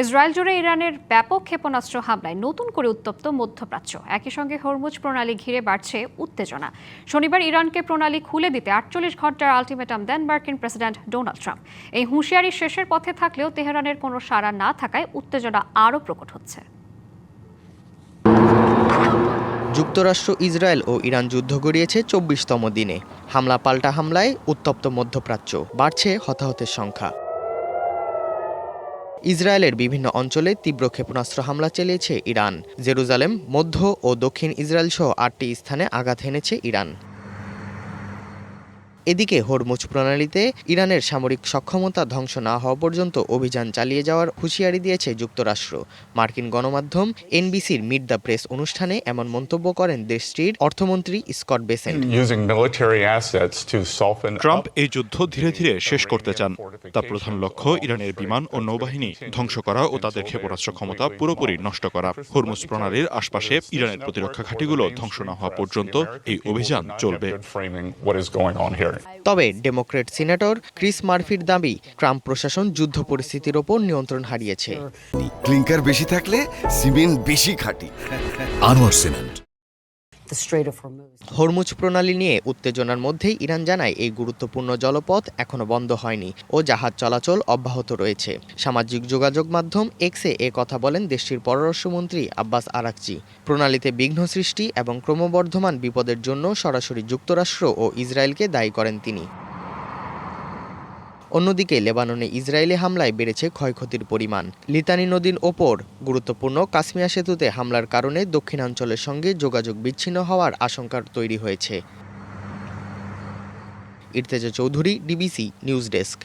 Israel জুড়ে ইরানের ব্যাপক ক্ষেপণাস্ত্র হামলায় নতুন করে উত্তপ্ত মধ্যপ্রাচ্য। একই সঙ্গে হরমুজ প্রণালী ঘিরে বাড়ছে উত্তেজনা। শনিবার ইরানকে প্রণালী খুলে দিতে 48 ঘন্টার আলটিমেটাম দেন মার্কিন প্রেসিডেন্ট ডোনাল্ড ট্রাম্প। এই হুঁশিয়ারি শেষের পথে থাকলেও তেহরানের কোনো সাড়া না থাকায় উত্তেজনা আরও প্রকট হচ্ছে। যুক্তরাষ্ট্র, ইসরায়েল ও ইরান যুদ্ধ গড়িয়েছে 24তম দিনে। হামলা পাল্টা হামলায় উত্তপ্ত মধ্যপ্রাচ্য, বাড়ছে হতাহতের সংখ্যা। ইসরায়েলের বিভিন্ন অঞ্চলে তীব্র ক্ষেপণাস্ত্র হামলা চালিয়েছে ইরান। জেরুজালেম, মধ্য ও দক্ষিণ ইসরায়েল সহ 8টি স্থানে আঘাত হেনেছে ইরান। এদিকে হরমুজ প্রণালীতে ইরানের সামরিক সক্ষমতা ধ্বংস না হওয়া পর্যন্ত অভিযান চালিয়ে যাওয়ার হুঁশিয়ারি দিয়েছে যুক্তরাষ্ট্র। মার্কিন গণমাধ্যম এনবিসির মিট দ্য প্রেস অনুষ্ঠানে এমন মন্তব্য করেন দেশটির অর্থমন্ত্রী স্কট বেসেন্ট। ট্রাম্প এই যুদ্ধ ধীরে ধীরে শেষ করতে চান। তার প্রধান লক্ষ্য ইরানের বিমান ও নৌবাহিনী ধ্বংস করা ও তাদের ক্ষেপণাস্ত্র ক্ষমতা পুরোপুরি নষ্ট করা। হরমুজ প্রণালীর আশপাশে ইরানের প্রতিরক্ষা ঘাঁটিগুলো ধ্বংস না হওয়া পর্যন্ত এই অভিযান চলবে। তবে ডেমোক্র্যাট সিনেটর ক্রিস মার্ফির দাবি, ট্রাম্প প্রশাসন যুদ্ধ পরিস্থিতির ওপর নিয়ন্ত্রণ হারিয়েছে। ক্লিংকার বেশি থাকলে সিমেন্ট বেশি খাঁটি। আনোয়ার সিমেন্ট। হরমুজ প্রণালী নিয়ে উত্তেজনার মধ্যেই ইরান জানায় এই গুরুত্বপূর্ণ জলপথ এখনো বন্ধ হয়নি ও জাহাজ চলাচল অব্যাহত রয়েছে। সামাজিক যোগাযোগ মাধ্যম এক্সে এ কথা বলেন দেশটির পররাষ্ট্রমন্ত্রী আব্বাস আরাকচি। প্রণালীতে বিঘ্ন সৃষ্টি এবং ক্রমবর্ধমান বিপদের জন্য সরাসরি যুক্তরাষ্ট্র ও ইসরায়েলকে দায়ী করেন তিনি। অন্যদিকে লেবাননে ইসরায়েলি হামলায় বেড়েছে ক্ষয়ক্ষতির পরিমাণ। লিতানি নদীর ওপর গুরুত্বপূর্ণ কাসমিয়া সেতুতে হামলার কারণে দক্ষিণাঞ্চলের সঙ্গে যোগাযোগ বিচ্ছিন্ন হওয়ার আশঙ্কা তৈরি হয়েছে। Irteza Chowdhury, DBC news desk.